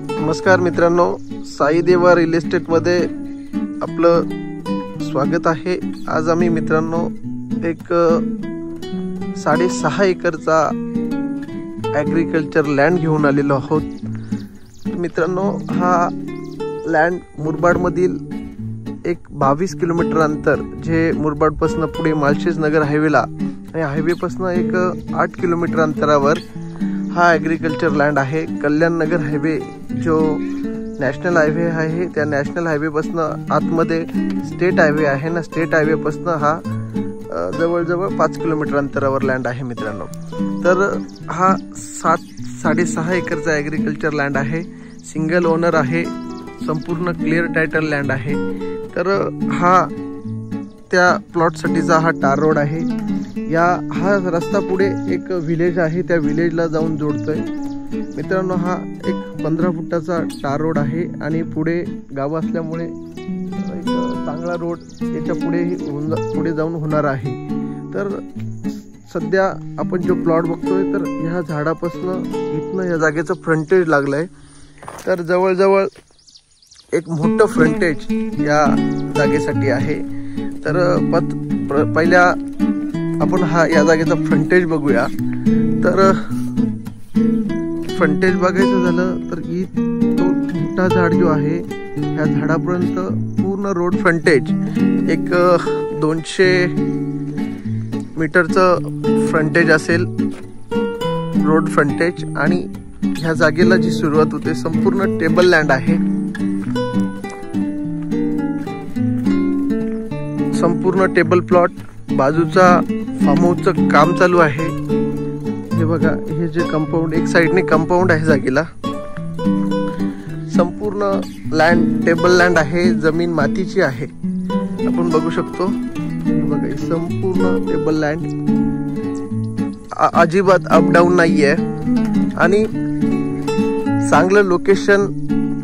नमस्कार मित्रांनो, साई देवा रिअल एस्टेट मध्ये आपलं स्वागत आहे। आज आम्ही मित्रांनो एक 6.5 एकरचा ॲग्रिकल्चर लँड घेऊन आलेलो आहोत। मित्रांनो, हा लँड मुरबाड मधील एक 22 किलोमीटर अंतर, जे मुरबाड पासून पुढे माळशेज नगर हायवेला आणि हायवे पासून एक 8 किलोमीटर अंतरावर हा ॲग्रिकल्चर लँड आहे। कल्याण नगर हायवे जो नॅशनल हायवे आहे, त्या नॅशनल हायवे पासून आतमध्ये स्टेट हायवे आहे ना, स्टेट हायवे पासून हा जवळजवळ 5 किलोमीटर अंतरावर लँड आहे मित्रांनो। तर हा 6.5 एकरचा ॲग्रिकल्चर लँड आहे, सिंगल ओनर आहे, संपूर्ण क्लिअर टायटल लँड आहे। तर हा त्या प्लॉटसाठीचा हा टार रोड आहे। हा रस्ता पुढे एक विलेज आहे, त्या विलेजला जाऊन जोडतोय मित्रांनो। हा एक 15 फुटाचा टार रोड आहे आणि पुढे गाव असल्यामुळे एक चांगला रोड याच्या पुढे जाऊन होणार आहे। तर सध्या आपण जो प्लॉट बघतोय, तर ह्या झाडापासून इथनं या जागेचं फ्रंटेज लागलंय। तर जवळजवळ एक मोठं फ्रंटेज या जागेसाठी आहे। तर पहिल्या आपण या जागेचा फ्रंटेज बघूया। तर फ्रंटेज बघायचं झालं तर तो मोठा झाड जो आहे, ह्या झाडापर्यंत पूर्ण रोड फ्रंटेज एक 200 मीटरचं फ्रंटेज असेल, रोड फ्रंटेज। आणि ह्या जागेला जी सुरुवात होते, संपूर्ण टेबल लँड आहे, संपूर्ण टेबल प्लॉट। बाजूचा फार्म हाऊसचं काम चालू आहे। हे बघा, हे जे कंपाऊंड, एक साइडने कंपाऊंड आहे जागेला। संपूर्ण लँड टेबल लँड आहे, जमीन मातीची आहे, आपण बघू शकतो। हे बघा, संपूर्ण टेबल लँड, अजिबात अपडाऊन नाहीये आणि चांगलं लोकेशन,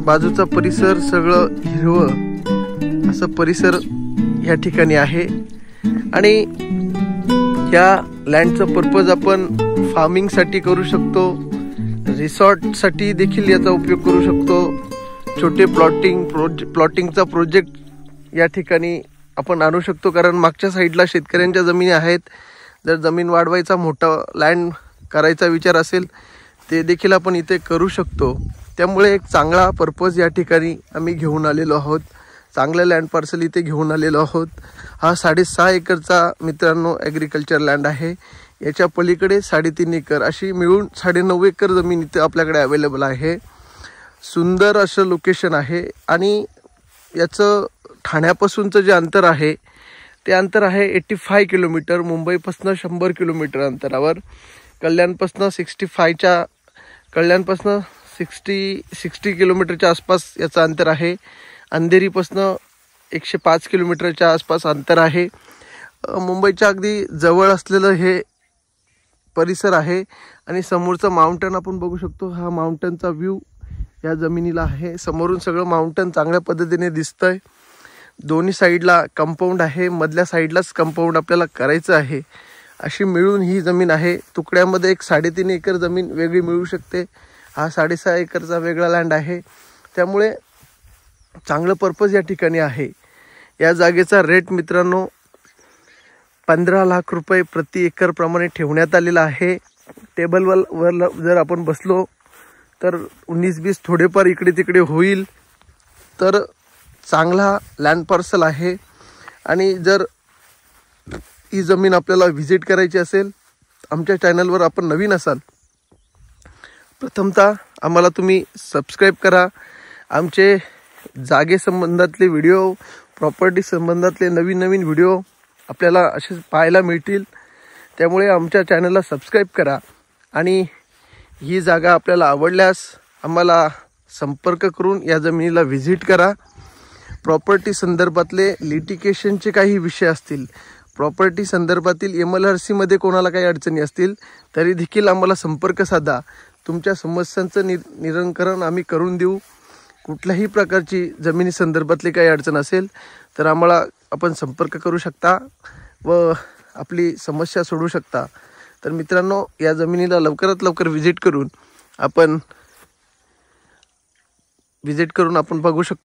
बाजूचा परिसर सगळं हिरवं असं परिसर या ठिकाणी आहे। आणि या लँडचं पर्पज आपण फार्मिंग साठी करू शकतो, रिसॉर्ट साठी देखील याचा उपयोग करू शकतो, छोटे प्लॉटिंगचा प्रोजेक्ट या ठिकाणी आपण आणू शकतो। कारण मागच्या साईडला शेतकऱ्यांच्या जमिनी आहेत, जर जमीन वाढवायचा, मोठा लँड करायचा विचार असेल, ते देखील आपण इथे करू शकतो। त्यामुळे एक चांगला पर्पज या ठिकाणी आम्ही घेऊन आलेलो आहोत, चांगलं लँड पार्सल इथे घेऊन आलेलो आहोत। हा 6.5 एकरचा मित्रांनो ॲग्रिकल्चर लँड आहे। याच्या पलीकडे 3.5 एकर अशी मिळून 9.5 एकर जमीन इथे आपल्याकडे अवेलेबल आहे। सुंदर असं लोकेशन आहे आणि याचं ठाण्यापासूनचं जे अंतर आहे, ते अंतर आहे 85 किलोमीटर, मुंबईपासून 100 किलोमीटर अंतरावर। कल्याणपासून 60 किलोमीटरच्या आसपास याचं अंतर आहे। अंधेरीपासून 105 किलोमीटरच्या आसपास अंतर आहे। मुंबईच्या अगदी जवळ असलेलं हे परिसर आहे। आणि समोरचं माउंटन आपण बघू शकतो, हा माउंटनचा व्ह्यू या जमिनीला आहे। समोरून सगळं माउंटन चांगल्या पद्धतीने दिसतंय। दोन्ही साईडला कंपाऊंड आहे, मधल्या साईडलाच कंपाऊंड आपल्याला करायचं आहे। अशी मिळून ही जमीन आहे। तुकड्यामध्ये एक 3.5 एकर जमीन वेगळी मिळू शकते। हा 6.5 एकरचा वेगळा लँड आहे, त्यामुळे चांगलं पर्पज या ठिकाणी आहे। या जागेचा रेट मित्रांनो 15 लाख रुपये प्रति एकर प्रमाणे ठेवण्यात आलेला आहे। टेबलवर जर आपण बसलो तर 19-20 थोडेफार इकडे तिकडे होईल। तर चांगला लँड पार्सल आहे। आणि जर ही जमीन आपल्याला व्हिजिट करायची असेल, आमच्या चॅनलवर आपण नवीन असाल, प्रथमतः आम्हाला तुम्ही सबस्क्राईब करा। आमचे जागे संबंधातले व्हिडिओ, प्रॉपर्टी संबंधातले नवीन व्हिडिओ आपल्याला असे पाहायला मिळतील। त्यामुळे आमच्या चॅनलला सबस्क्राईब करा आणि ही जागा आपल्याला आवडल्यास आम्हाला संपर्क करून या जमिनीला व्हिजिट करा। प्रॉपर्टी संदर्भातले लिटिगेशनचे काही विषय असतील, प्रॉपर्टी संदर्भातील MLRC मध्ये कोणाला काही अडचणी असतील, तरी देखील आम्हाला संपर्क साधा। तुमच्या समस्यांचं निराकरण आम्ही करून देऊ। कुठल्याही प्रकारची जमिनी संदर्भातली काही अडचण असेल तर आपण संपर्क करू शकता व आपली समस्या सोडवू शकता। तर मित्रांनो, या जमिनीला लवकरात लवकर व्हिजिट करून आपण व्हिजिट करून आपण बघू शकतो.